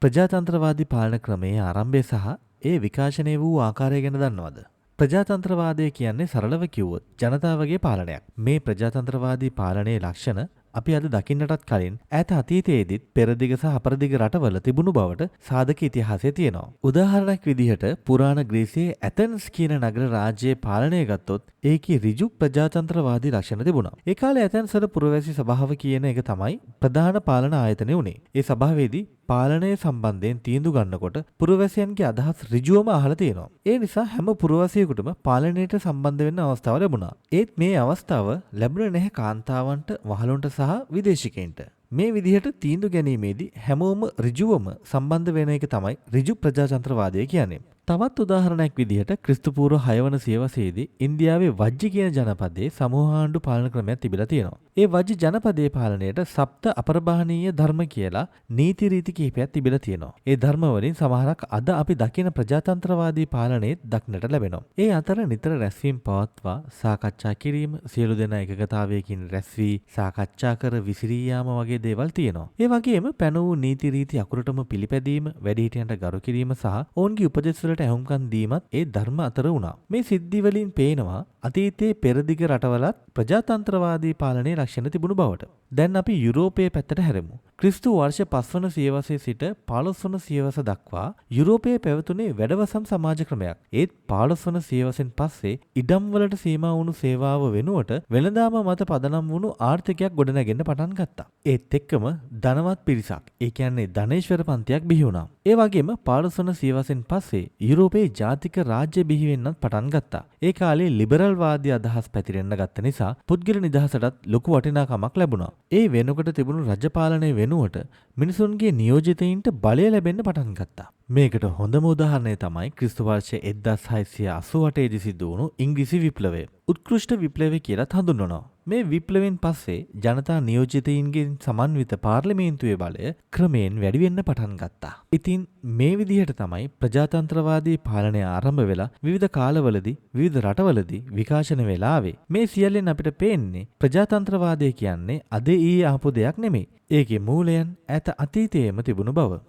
ප්‍රජාතන්ත්‍රවාදී පාලන ක්‍රමයේ ආරම්භය සහ ඒ විකාශනය වූ ආකාරය ගැන දන්නවද? ප්‍රජාතන්ත්‍රවාදය කියන්නේ සරලව කිව්වොත් ජනතාවගේ පාලනයක්. මේ ප්‍රජාතන්ත්‍රවාදී පාලනයේ ලක්ෂණ අපි අද දකින්නටත් කලින් ඈත අතීතයේදීත් පෙරදිග සහ අපරදිග රටවල තිබුණු බවට සාධක ඉතිහාසය තියෙනවා. උදාහරණයක් විදිහට පුරාණ ග්‍රීසියේ ඇතන්ස් කියන නගර රාජ්‍යයේ පාලනය ගත්තොත් ඒකේ ඍජු ප්‍රජාතන්ත්‍රවාදී ලක්ෂණ තිබුණා. ඒ කාලේ ඇතන්ස් වල පුරවැසි සභාව කියන එක තමයි ප්‍රධාන පාලන ආයතනය උනේ. ඒ සභාවේදී පාලනය සම්බන්ධයෙන් තීන්දුව ගන්නකොට පුරවැසියන්ගේ අදහස් ඍජුවම අහලා තියෙනවා. ඒ නිසා හැම පුරවැසියෙකුටම පාලනයට සම්බන්ධ වෙන්න අවස්ථාව ලැබුණා. ඒත් මේ අවස්ථාව ලැබුණේ නැහැ කාන්තාවන්ට, වහලුන්ට සහ විදේශිකයින්ට. මේ විදිහට තීන්දුව ගැනීමේදී හැමෝම ඍජුවම සම්බන්ධ වෙන එක තමයි ඍජු ප්‍රජාතන්ත්‍රවාදය කියන්නේ. තවත් උදාහරණයක් විදිහට ක්‍රිස්තු පූර්ව 6 වන සියවසේදී ඉන්දියාවේ වජ්ජි කියන ජනපදයේ සමූහාණ්ඩු පාලන ක්‍රමයක් තිබිලා තියෙනවා. ඒ වජ්ජි ජනපදයේ පාලනයට සප්ත අපරභානීය ධර්ම කියලා නීති රීති කිහිපයක් තිබිලා තියෙනවා. ඒ ධර්ම වලින් සමහරක් අද අපි දකින ප්‍රජාතන්ත්‍රවාදී පාලනයේත් දක්නට ලැබෙනවා. ඒ අතර නිතර රැස්වීම් පවත්වා සාකච්ඡා කිරීම, සියලු දෙනා එකගතාවයකින් රැස් වී සාකච්ඡා කර විසිරී යාම වගේ දේවල් තියෙනවා. ඒ වගේම පැන වූ නීති රීති අකුරටම පිළිපැදීම, වැඩිහිටියන්ට ගරු කිරීම සහ ඔවුන්ගේ උපදෙස් වලට ඇහුම්කන් දීමත් ඒ ධර්ම අතර වුණා. මේ සිද්ධි වලින් පේනවා අතීතයේ පෙරදිග රටවලත් ප්‍රජාතන්ත්‍රවාදී පාලනයේ ලක්ෂණ තිබුණු බවට. දැන් අපි යුරෝපයේ පැත්තට හැරෙමු. ක්‍රිස්තු වර්ෂ 5 වන සියවසේ සිට 15 වන සියවස දක්වා යුරෝපයේ පැවතුනේ වැඩවසම් සමාජ ක්‍රමයක්. ඒත් 15 වන සියවසෙන් පස්සේ ඉඩම් වලට සීමා වුණු සේවාව වෙනුවට වෙළඳාම මත පදනම් වුණු ආර්ථිකයක් ගොඩනැගෙන්න පටන් ගත්තා. ඒත් එක්කම ධනවත් පිරිසක්, ඒ කියන්නේ ධනේශ්වර පන්තියක් බිහි වුණා. ඒ වගේම 15 වන සියවසෙන් පස්සේ යුරෝපයේ ජාතික රාජ්‍ය බිහි වෙන්නත් පටන් ගත්තා. ඒ කාලේ ලිබරල් වාදී අදහස් පැතිරෙන්න ගත්ත නිසා පුද්ගල නිදහසටත් ලොකු වටිනාකමක් ලැබුණා. ඒ වෙනකොට තිබුණු රජ පාලනය වෙනුවට මිනිසුන්ගේ නියෝජිතයින්ට බලය ලැබෙන්න පටන් ගත්තා. මේකට හොඳම උදාහරණය තමයි ක්‍රිස්තු වර්ෂ 1688 දී සිදු වුණු ඉංග්‍රීසි විප්ලවය. උත්කෘෂ්ඨ විප්ලවය කියලා හඳුන්වනවා. මේ විප්ලවයෙන් පස්සේ ජනතා නියෝජිතයින්ගෙන් සමන්විත පාර්ලිමේන්තුවේ බලය ක්‍රමයෙන් වැඩි වෙන්න පටන් ගත්තා. ඉතින් මේ විදිහට තමයි ප්‍රජාතන්ත්‍රවාදී පාලනය ආරම්භ වෙලා විවිධ කාලවලදී විවිධ රටවලදී විකාශන වෙලා ආවේ. මේ සියල්ලෙන් අපිට පේන්නේ ප්‍රජාතන්ත්‍රවාදය කියන්නේ අද ඊයේ ආපු දෙයක් නෙමෙයි. ඒකේ මූලයන් ඈත අතීතයේම තිබුණු බව.